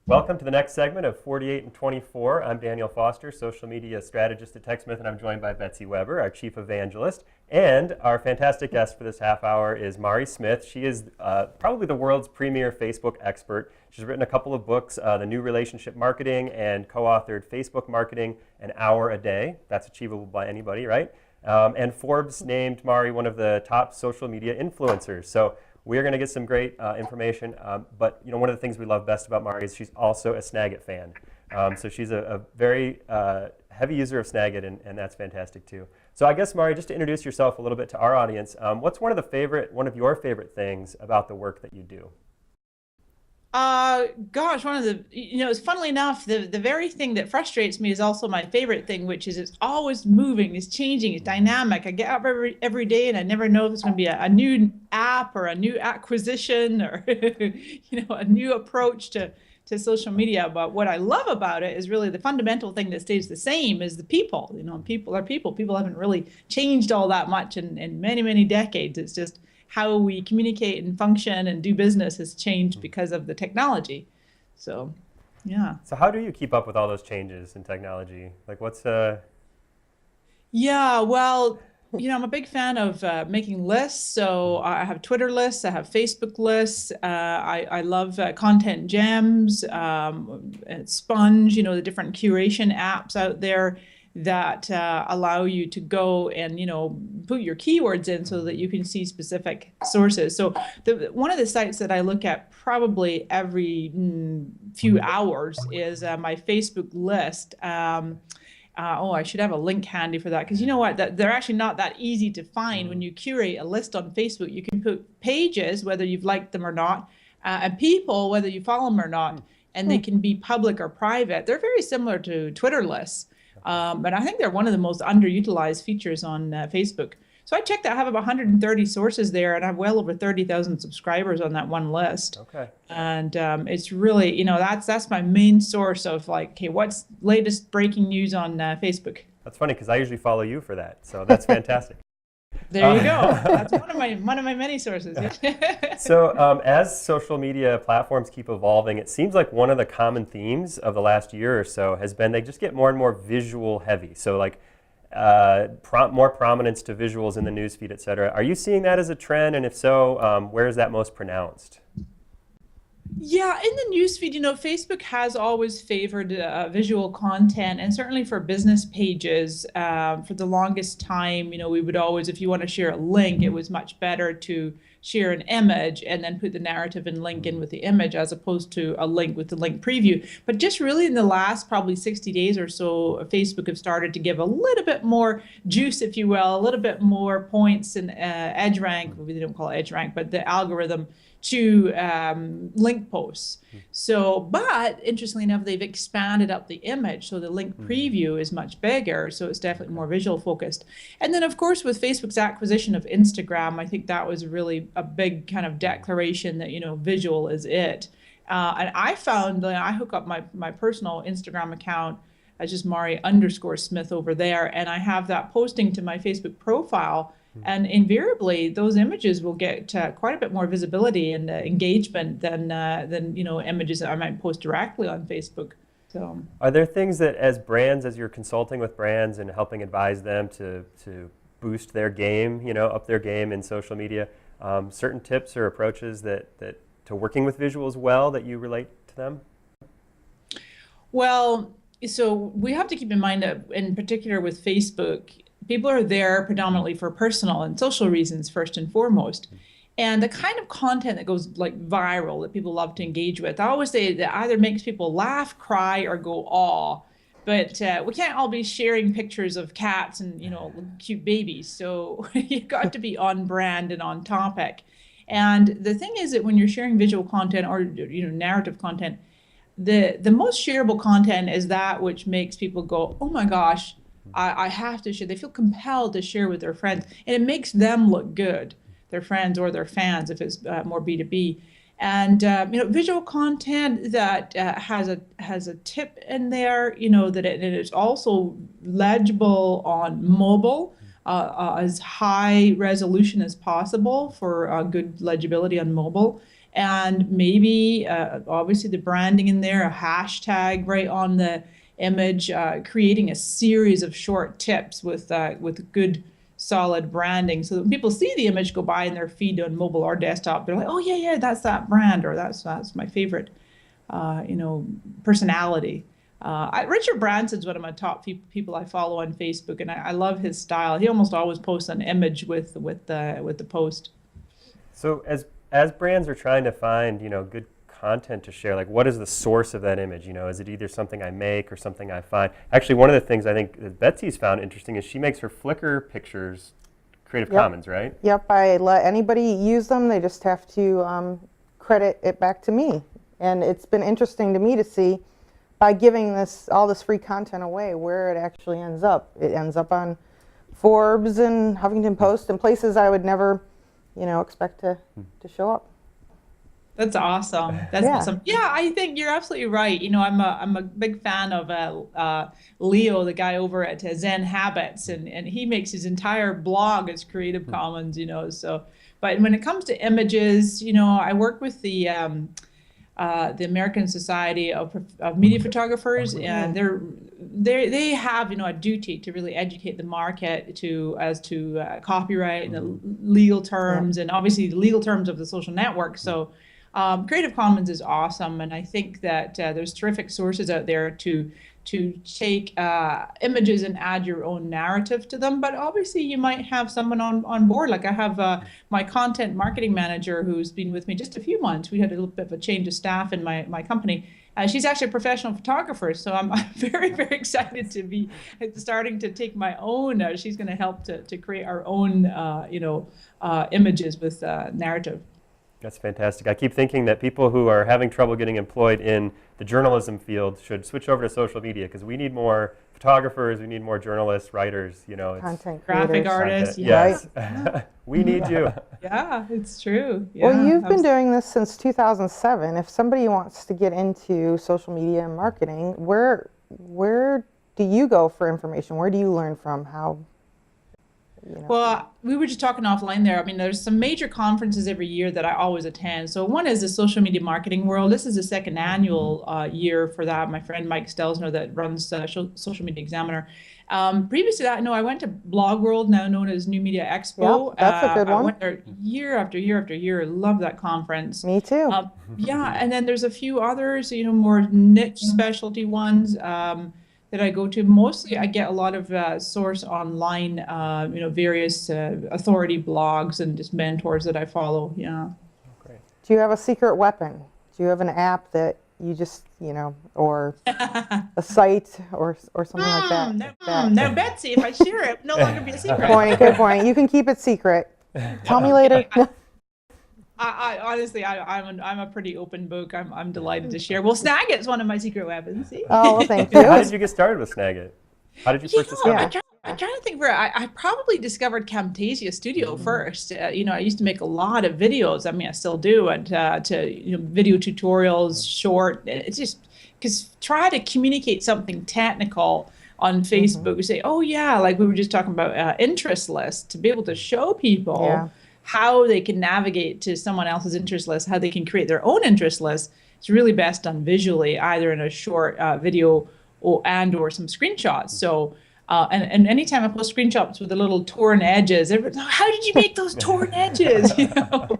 Welcome to the next segment of 48 and 24. I'm Daniel Foster, social media strategist at TechSmith, and I'm joined by Betsy Weber, our chief evangelist. And our fantastic guest for this half hour is Mari Smith. She is probably the world's premier Facebook expert. She's written a couple of books, The New Relationship Marketing, and co-authored Facebook Marketing, An Hour a Day. That's achievable by anybody, right? And Forbes named Mari one of the top social media influencers. So we're going to get some great information, but one of the things we love best about Mari is she's also a Snagit fan. So she's a very heavy user of Snagit, and that's fantastic too. So I guess, Mari, just to introduce yourself a little bit to our audience, what's one of your favorite things about the work that you do? Gosh, one of the, it's funnily enough, the very thing that frustrates me is also my favorite thing, which is it's always moving, it's changing, it's dynamic. I get up every day and I never know if it's going to be a new app or a new acquisition or, a new approach to social media. But what I love about it is really the fundamental thing that stays the same is the people. People are people. People haven't really changed all that much in many, many decades. It's just how we communicate and function and do business has changed because of the technology. So, yeah. So how do you keep up with all those changes in technology? Like what's Yeah, well, I'm a big fan of making lists. So I have Twitter lists, I have Facebook lists. I love Content Gems, and Sponge, the different curation apps out there that allow you to go and put your keywords in so that you can see specific sources. So one of the sites that I look at probably every few hours is my Facebook list. I should have a link handy for that, because you know what, they're actually not that easy to find. When you curate a list on Facebook, you can put pages, whether you've liked them or not, and people, whether you follow them or not, and they can be public or private. They're very similar to Twitter lists. But I think they're one of the most underutilized features on Facebook. So I checked, I have about 130 sources there, and I have well over 30,000 subscribers on that one list. Okay. And it's really, that's my main source of like, okay, what's latest breaking news on Facebook? That's funny because I usually follow you for that, so that's fantastic. There you go. That's one of my many sources. So as social media platforms keep evolving, it seems like one of the common themes of the last year or so has been they just get more and more visual heavy. So like more prominence to visuals in the newsfeed, et cetera. Are you seeing that as a trend? And if so, where is that most pronounced? Yeah, in the newsfeed, Facebook has always favored visual content, and certainly for business pages, for the longest time, we would always, if you want to share a link, it was much better to share an image and then put the narrative and link in with the image as opposed to a link with the link preview. But just really in the last probably 60 days or so, Facebook have started to give a little bit more juice, if you will, a little bit more points in edge rank. We don't call it edge rank, but the algorithm to link posts. So, but interestingly enough, they've expanded up the image. So the link preview is much bigger. So it's definitely more visual focused. And then of course, with Facebook's acquisition of Instagram, I think that was really a big kind of declaration that, visual is it. And I found that I hook up my personal Instagram account as just Mari_Smith over there. And I have that posting to my Facebook profile. And invariably, those images will get quite a bit more visibility and engagement than images that I might post directly on Facebook. So, are there things that, as brands, as you're consulting with brands and helping advise them to boost their game, up their game in social media, certain tips or approaches that to working with visuals well that you relate to them? Well, so we have to keep in mind that, in particular with Facebook, people are there predominantly for personal and social reasons first and foremost. And the kind of content that goes like viral that people love to engage with, I always say that either makes people laugh, cry, or go awe. But we can't all be sharing pictures of cats and cute babies. So you've got to be on brand and on topic. And the thing is that when you're sharing visual content or narrative content, the most shareable content is that which makes people go, oh my gosh, I have to share. They feel compelled to share with their friends, and it makes them look good, their friends or their fans, if it's more B2B. And visual content that has a tip in there, that it is also legible on mobile, as high resolution as possible for good legibility on mobile. and maybe obviously the branding in there, a hashtag right on the image, creating a series of short tips with good solid branding, so that when people see the image go by in their feed on mobile or desktop, they're like, oh yeah, that's that brand, or that's my favorite, you know, personality. Richard Branson's one of my top people I follow on Facebook, and I love his style. He almost always posts an image with the post. So as brands are trying to find, you know, good content to share, like what is the source of that image? You know, is it either something I make or something I find? Actually, one of the things I think that Betsy's found interesting is she makes her Flickr pictures Creative Commons, right? Yep, I let anybody use them. They just have to credit it back to me. And it's been interesting to me to see, by giving all this free content away, where it actually ends up. It ends up on Forbes and Huffington Post and places I would never, you know, expect to show up. That's awesome. That's awesome. Yeah, I think you're absolutely right. You know, I'm a big fan of Leo, the guy over at Zen Habits, and he makes his entire blog as Creative Commons. You know, so but when it comes to images, you know, I work with the American Society of Media Photographers, and they have, you know, a duty to really educate the market as to copyright and the legal terms, and obviously the legal terms of the social network. So Creative Commons is awesome, and I think that there's terrific sources out there to take images and add your own narrative to them. But obviously you might have someone on board. Like I have my content marketing manager who's been with me just a few months. We had a little bit of a change of staff in my company. She's actually a professional photographer, so I'm very, very excited to be starting to take my own. She's going to help to create our own, images with narrative. That's fantastic. I keep thinking that people who are having trouble getting employed in the journalism field should switch over to social media, because we need more photographers, we need more journalists, writers, you know. Content graphic creators. artists. Yes. Right. We need you. Yeah, it's true. Yeah, Well, you've been doing this since 2007. If somebody wants to get into social media and marketing, where do you go for information? Where do you learn from? How? You know. Well, we were just talking offline there. I mean, there's some major conferences every year that I always attend. So one is the Social Media Marketing World. This is the second annual year for that. My friend Mike Stelzner that runs Social Media Examiner. Previous to that, I went to Blog World, now known as New Media Expo. Yep, that's a good one. I went there year after year after year. Love that conference. Me too. Yeah, and then there's a few others, you know, more niche specialty ones that I go to. Mostly I get a lot of source online, you know, various authority blogs and just mentors that I follow. Yeah. Great. Do you have a secret weapon? Do you have an app that you just, you know, or a site or something like that? No, Betsy, if I share it, it will no longer be a secret. Good point. You can keep it secret. Tell me later. I honestly, I'm a pretty open book. I'm delighted to share. Well, Snagit is one of my secret weapons. See? Oh, well, thank you. How did you get started with Snagit? How did you first discover it? I'm trying to think where I probably discovered Camtasia Studio first. You know, I used to make a lot of videos. I mean, I still do, and video tutorials, short. It's just because try to communicate something technical on Facebook. We say, oh yeah, like we were just talking about interest lists, to be able to show people how they can navigate to someone else's interest list, how they can create their own interest list. It's really best done visually, either in a short video or some screenshots. So, and anytime I post screenshots with the little torn edges, everyone's like, how did you make those torn edges? You know?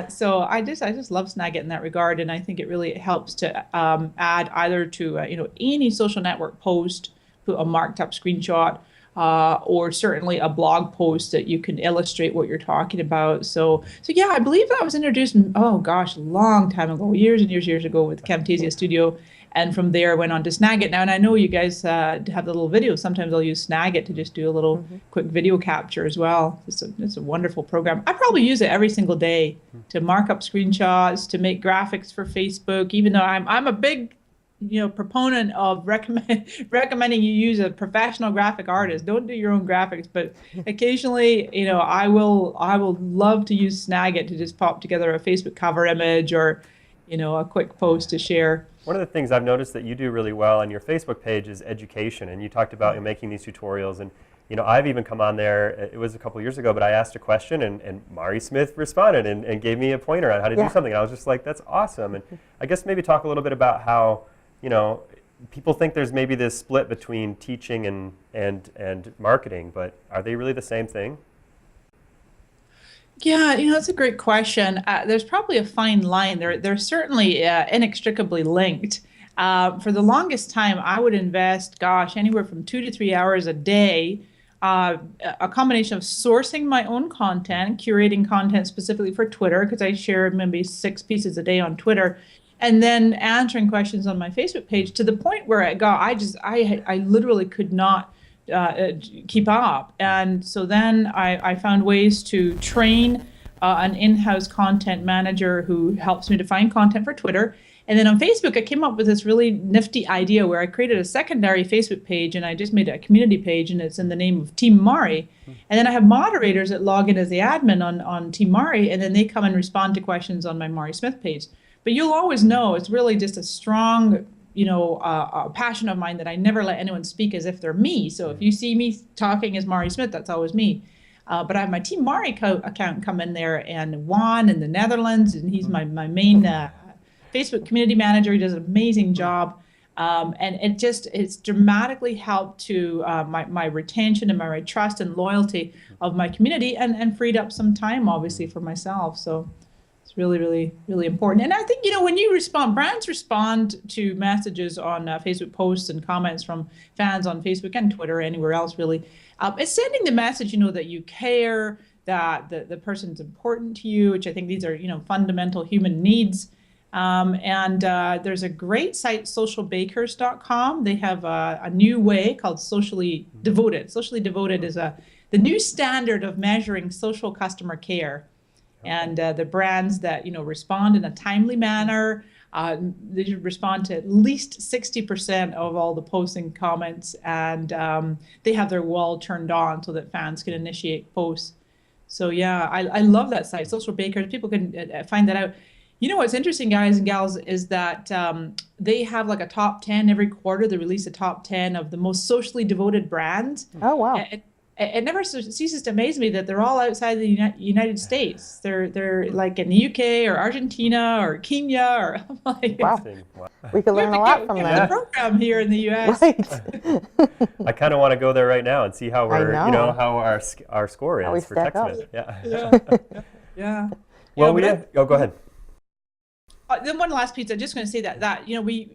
So I just love Snagit in that regard, and I think it really helps to add either to any social network post, put a marked up screenshot, or certainly a blog post that you can illustrate what you're talking about. So yeah, I believe that was introduced, oh gosh, a long time ago, years and years ago with Camtasia Studio. And from there, I went on to Snagit now. And I know you guys have the little videos. Sometimes I'll use Snagit to just do a little quick video capture as well. It's a wonderful program. I probably use it every single day to mark up screenshots, to make graphics for Facebook, even though I'm a big proponent of recommending you use a professional graphic artist. Don't do your own graphics, but occasionally, I will love to use Snagit to just pop together a Facebook cover image or, a quick post to share. One of the things I've noticed that you do really well on your Facebook page is education, and you talked about making these tutorials, and I've even come on there, it was a couple years ago, but I asked a question and Mari Smith responded and gave me a pointer on how to do something. And I was just like, that's awesome. And I guess maybe talk a little bit about how, people think there's maybe this split between teaching and marketing, but are they really the same thing? Yeah, that's a great question. There's probably a fine line. They're certainly inextricably linked. For the longest time, I would invest, anywhere from 2 to 3 hours a day, a combination of sourcing my own content, curating content specifically for Twitter, because I share maybe 6 pieces a day on Twitter, and then answering questions on my Facebook page to the point where I literally could not keep up. And so then I found ways to train an in-house content manager who helps me to find content for Twitter. And then on Facebook, I came up with this really nifty idea where I created a secondary Facebook page, and I just made a community page, and it's in the name of Team Mari. And then I have moderators that log in as the admin on Team Mari, and then they come and respond to questions on my Mari Smith page. But you'll always know it's really just a strong, a passion of mine that I never let anyone speak as if they're me. So if you see me talking as Mari Smith, that's always me. But I have my Team Mari account come in there, and Juan in the Netherlands, and he's my main Facebook community manager. He does an amazing job. And it's dramatically helped to my retention and my trust and loyalty of my community, and freed up some time, obviously, for myself. So it's really, really, really important. And I think, when you brands respond to messages on Facebook posts and comments from fans on Facebook and Twitter, anywhere else, really. It's sending the message, that you care, that the person's important to you, which I think these are, fundamental human needs. And there's a great site, socialbakers.com. They have a new way called Socially Devoted. Socially Devoted is the new standard of measuring social customer care. And the brands that respond in a timely manner, they should respond to at least 60% of all the posting comments, and they have their wall turned on so that fans can initiate posts. So yeah, I love that site, Social Bakers. People can find that out. What's interesting, guys and gals, is that they have like a top 10 every quarter. They release a top 10 of the most socially devoted brands. Oh, wow. It never ceases to amaze me that they're all outside the United States. They're like in the UK or Argentina or Kenya, or I'm like, wow. We could learn a lot from them. them. The program here in the US. Right. I kind of want to go there right now and see how we're, how our score is how we for stack up. TechSmith. Yeah. Well, go ahead. Then one last piece, I'm just going to say that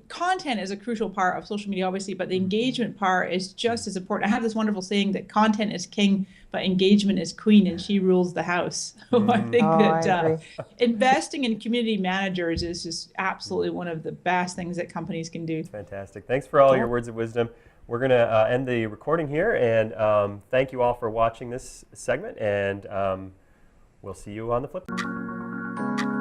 content is a crucial part of social media, obviously, but the engagement part is just as important. I have this wonderful saying that content is king, but engagement is queen, and she rules the house. So I think that investing in community managers is just absolutely one of the best things that companies can do. Fantastic. Thanks for all your words of wisdom. We're going to end the recording here, and thank you all for watching this segment, and we'll see you on the flip.